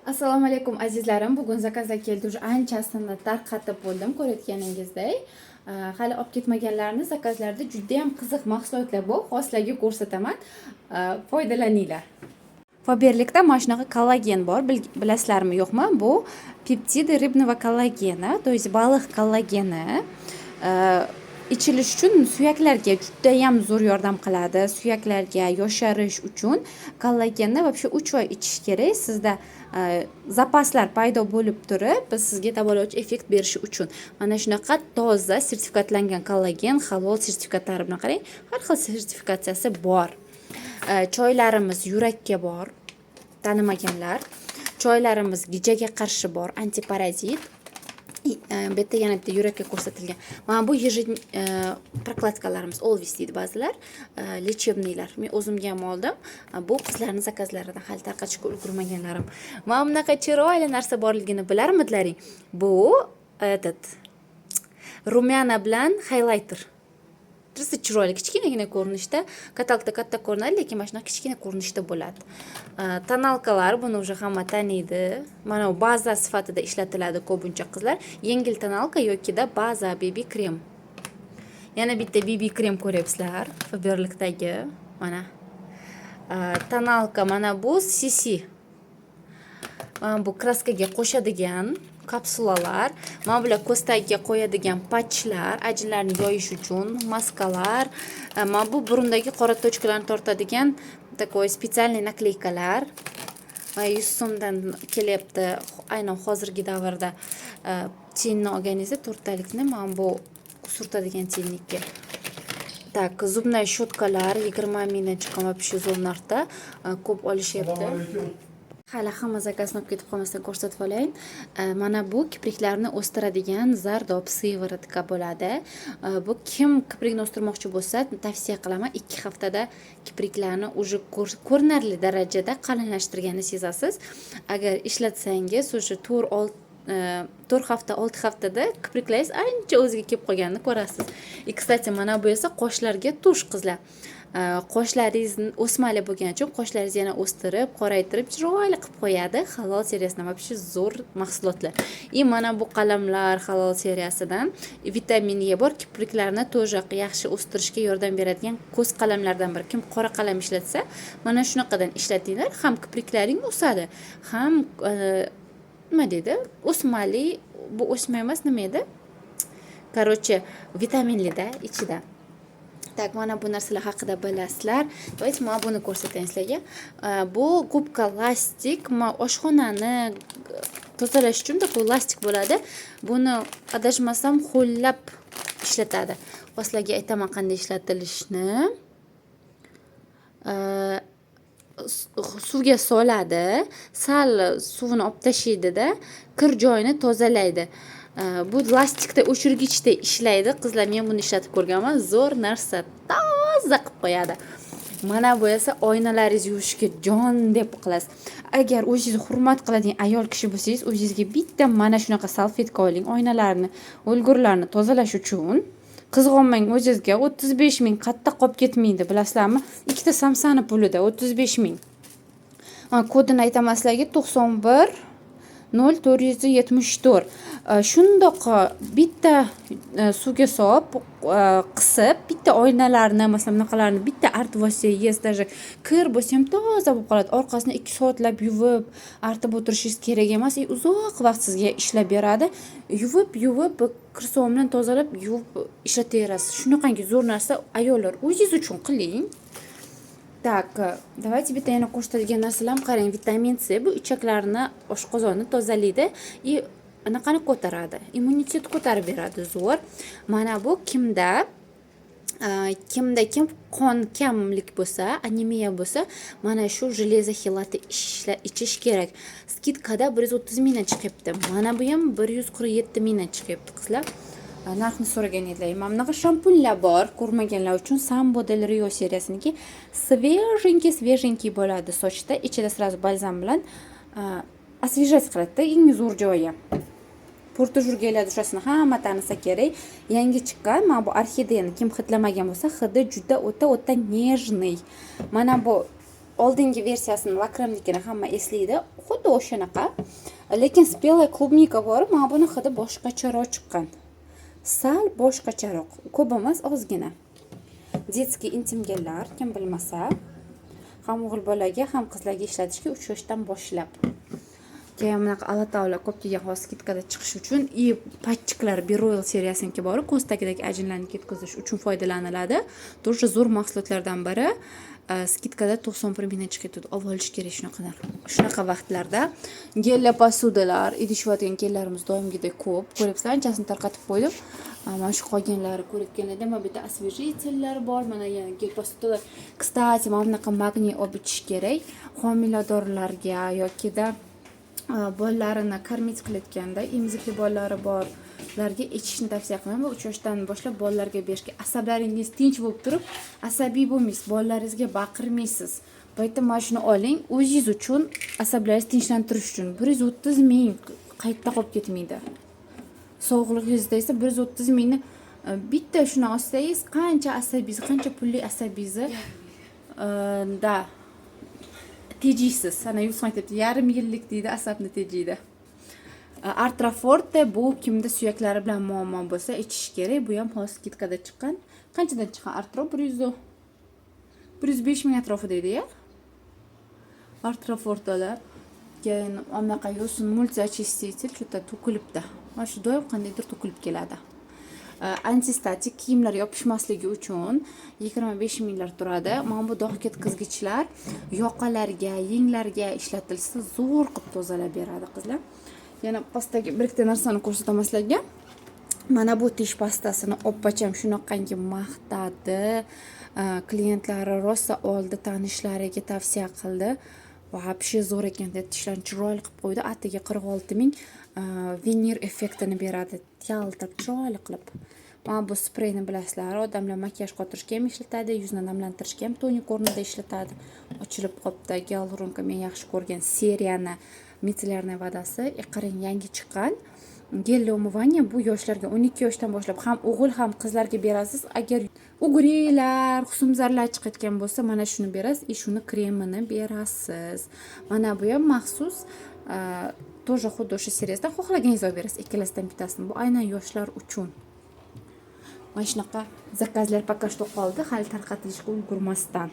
Assalomu alaykum azizlarim. Bugun zakazlar keldi. Уже anchasini tarqatib bo'ldim, ko'rayotganingizdek. Hali olib ketmaganlarni zakazlarda juda ham qiziq mahsulotlar bor. Sizlarga ko'rsataman. Foydalaninglar. Faberlikda mana shunaqa kollagen bor. Bilasizlarmi, yo'qmi? Bu peptidi ribного kollagena, то есть baliq kollageni. İchilish uchun suyaklarga juda ham zo'r yordam qiladi. Suyaklarga yosharish uchun kollagenni вообще 3 oy ichish kerak. Sizda zapaslar paydo bo'lib turib, biz sizga davolovchi effekt berishi uchun. Mana shunaqa toza sertifikatlangan kollagen, halol sertifikatlari bilan qarang. Har xil sertifikatsiyasi bor. Choylarimiz yurakka bor. Tanimaganlar. Choylarimiz gijaga qarshi bor, antiparazit. Bu yerda yana bitta yurakka ko'rsatilgan. Mana bu prokladkalarimiz Olvis deydi ba'zilar, lechebniylar. Men o'zimga ham oldim. Bu qizlarning zakazlaridan hali tarqatishga ulgurmaganlarim. Mana bunaqa chiroyli narsa borligini bilarmidlaring? Bu rumyana bilan highlighter. Juda chiroyli, kichkinagina ko'rinishda, katalogda katta ko'rinadi, lekin mana shunaqa kichkina ko'rinishda bo'ladi. Tonalkalar buni уже hamma taniydi. Mana bu baza sifatida ishlatiladi ko'pincha qizlar. Yengil tonalka yokida baza BB krem. Yana bitta BB krem ko'ryapsizlar, Faberlikdagi. Mana. Tonalka mana bu CC. Mana bu kraskaga qo'shadigan kapsulalar, mana bular ko'z tagiga qo'yadigan patchlar, ajinlarni yoyish uchun, maskalar, mana bu burundagi qora tochkalarni tortadigan такой специальный nakleykalar. 100 so'mdan kelyapti. Aynan hozirgi davrda tiyinni olganingizda 4 talikni mana bu surtadigan tiyinlikka. Так, zubная щетkalar 20 mingdan chiqqan вообще zo'r narxda ko'p olishyapti. Hali hamma zakazini olib ketib qolmasdan ko'rsatib olayin. Mana bu kipriklarni o'stiradigan zardob sivaratka bo'ladi. Bu kim kiprikni o'stirmoqchi bo'lsa, tavsiya qilaman. 2 haftada kipriklarni уже ko'rinarli darajada qalinlashtirganini sezasiz. Agar ishlatsangiz, o'sha 4 hafta, 6 haftada kipriklaringiz ancha o'ziga kelib qolganini ko'rasiz. Kстати, mana bu esa qoshlarga tush qizlar. Qoshlaringiz o'smali bo'lgani uchun qoshlaringizni yana o'stirib, qoraytirib, chiroyli qilib qo'yadi. Halol seriyasidan вообще zo'r mahsulotlar. Mana bu qalamlar halol seriyasidan vitamin E bor, kipriklarni to'ja yaxshi o'stirishga yordam beradigan ko'z qalamlardan biri. Kim qora qalam ishlatsa, mana shunaqadan ishlatinglar, ham kipriklaring o'sadi, ham nima deydi? O'smali, bu o'sma emas, nima edi? Короче, vitaminli-da ichida. Tak, mana bu narsalar haqida bilasizlar. Давайте mana buni ko'rsatayin sizlarga. Bu gubka lastik, oshxonani tozalash uchun bu lastik bo'ladi. Buni adashmasam ho'llab ishlatadi. Sizlarga aytaman qanday ishlatilishini. Suvga soladi, sal suvini olib tashlaydi-da, kir joyini tozalaydi. Bu lastikda o'chirgichda ishlaydi. Qizlar, men buni ishlatib ko'rganman. Zo'r narsa, toza qilib qo'yadi. Mana bu esa oynalaringizni yuvishga jon deb qilasiz. Agar o'zingizni hurmat qiladigan ayol kishi bo'lsangiz, o'zingizga bitta mana shunaqa salfetka oling, oynalarni, o'lgurlarni tozalash uchun. Qizg'onmang, o'zingizga 35 ming qatta qolib ketmaydi, bilasizlarmi? Ikkita samsani pulida 35 ming. Kodini aytaman sizlarga 91 0474. Shundoq bitta suvga solib, qisib, bitta oynalarni, masalan, bunaqalarni bitta artib olsangiz, даже kir bo'lsa ham toza bo'lib qoladi. Orqasini 2 soatlab yuvib, artib o'tirishingiz kerak emas. Uzoq vaqt sizga ishlab beradi. Yuvib, kir suv bilan tozalab, yuvib ishlataverasiz. Shunaqangi zo'r narsa ayollar o'zingiz uchun qiling. Так, давайте bitta yana ko'rsatadigan narsalarni qarang. Vitamin C bu ichaklarni, oshqozonni tozalaydi va anaqani ko'taradi. Immunitet ko'tarib beradi, zo'r. Mana bu kimda qon kamlik bo'lsa, anemiya bo'lsa, mana shu железо xilati ichish kerak. Skidkada 130 mingdan chiqibdi. Mana bu ham 147 mingdan chiqibdi, qizlar. Narxni so'ragan edilar. Mana bunaqa shampunlar bor, ko'rmaganlar uchun Sambo del Rio seriyasiniki svejenki bo'ladi sochda, ichida sразу balzam bilan освежать qiladi, eng zo'r joyi. Portujurgalar dushasini hamma tanisa kerak. Yangi chiqqan mana bu orxideyani kim hidlamagan bo'lsa, hidi juda o'ta nежный. Mana bu oldingi versiyasini lakramnikini hamma eslaydi. Xuddi o'shanaqa. Lekin spelaya klubnika bor, mana buni hidi boshqacharoq chiqqan. Sal boshqacharoq. Ko'p emas, ozgina. Детский intim gellar, kim bilmasa, ham o'g'il bolaga, ham qizlarga ishlatishga 3 yoshdan boshlab. Keyin bunaqa alatavla ko'p kelgan hozir skitkada chiqish uchun и patchiklar Beroyal seriyasiniki bor, ko'z tagidagi ajinlarni ketkazish uchun foydalaniladi. Тоже zo'r mahsulotlardan biri. Skitkada 91 mingdan chiqib ketadi. Olib olish kerak shunaqalar. Shunaqa vaqtlarda gella posudalar, idishlayotgan kellarimiz doimgidek ko'p. Ko'ryapsizlar, anchasini tarqatib qo'ydim. Mana shu qolganlari ko'rayotganlarda mana bu yerda освежителlar bor. Mana yana gel posudalar. Kstati, mana bunaqa magniy olib ichish kerak. Homiladorlarga yoki-da bolalarini karmit qilayotganda emizikli bolalari borlarga ichishni tavsiya qilaman. Bu 3 yoshdan boshlab bolalarga berishga. Asablaringiz tinch bo'lib turib, asabiy bo'lmaysiz, bolalaringizga baqirmaysiz. Bu yerda mana shuni oling, o'zingiz uchun, asablaringizni tinchlantirish uchun 130 ming qaytda qolib ketmaydi. Sog'lig'ingizda esa 130 mingni bitta shuni olsangiz, qancha asabingiz, qancha pulli asabingizni da tejiysiz. Sana yuz aytibdi, yarim yillik deydi, asabni tejiydi. Artraforte bu kimda suyaklari bilan muammo bo'lsa ichish kerak. Bu ham hozir skitkada chiqqan. Qanchadan chiqqan Artro? 105 ming atrofida edi-ya. Artrafortalar. Keyin anaqa yo'sin multiachistитель juda to'kilibdi. Mana shu doim qandaydir to'kilib keladi. Antistatik kiyimlar yopishmasligi uchun 25 minglar turadi. Mana bu dog' ketkizgichlar yoqalarga, yenglarga ishlatilsa zo'r qilib tozalab beradi qizlar. Yana pastaga bir ikkita narsani ko'rsataman sizlarga. Mana bu tish pastasini opacham shunaqangi maqtadi. Klientlari rosa oldi, tanishlariga tavsiya qildi. Вообще zo'r ekan deb tishlarni chiroyli qilib qo'ydi. Atiga 46 ming venir effektini beradi. Yaltirab chiroyli qilib. Mana bu spreyni bilasizlar, odamlar makiyaj qotirishga ham ishlatadi, yuzni namlantirishga ham tonik o'rnida ishlatadi. Ochilib qopda Gyaluronka men yaxshi ko'rgan seriyani mitsillarniy vodasi, qarang yangi chiqqan. Gel umuvanya bu yoshlarga 12 yoshdan boshlab ham o'g'il ham qizlarga berasiz. Agar ugrilar, husnbuzarlar chiqayotgan bo'lsa, mana shuni berasiz, shuni kremini berasiz. Mana bu ham maxsus тоже xuddi o'sha seriyadan xohlaganingizni olib berasiz. Ikkalasidan bittasini. Bu aynan yoshlar uchun. Mana shunaqa zakazlar poka что qoldi, hali tarqatilishga ulgurmasdan.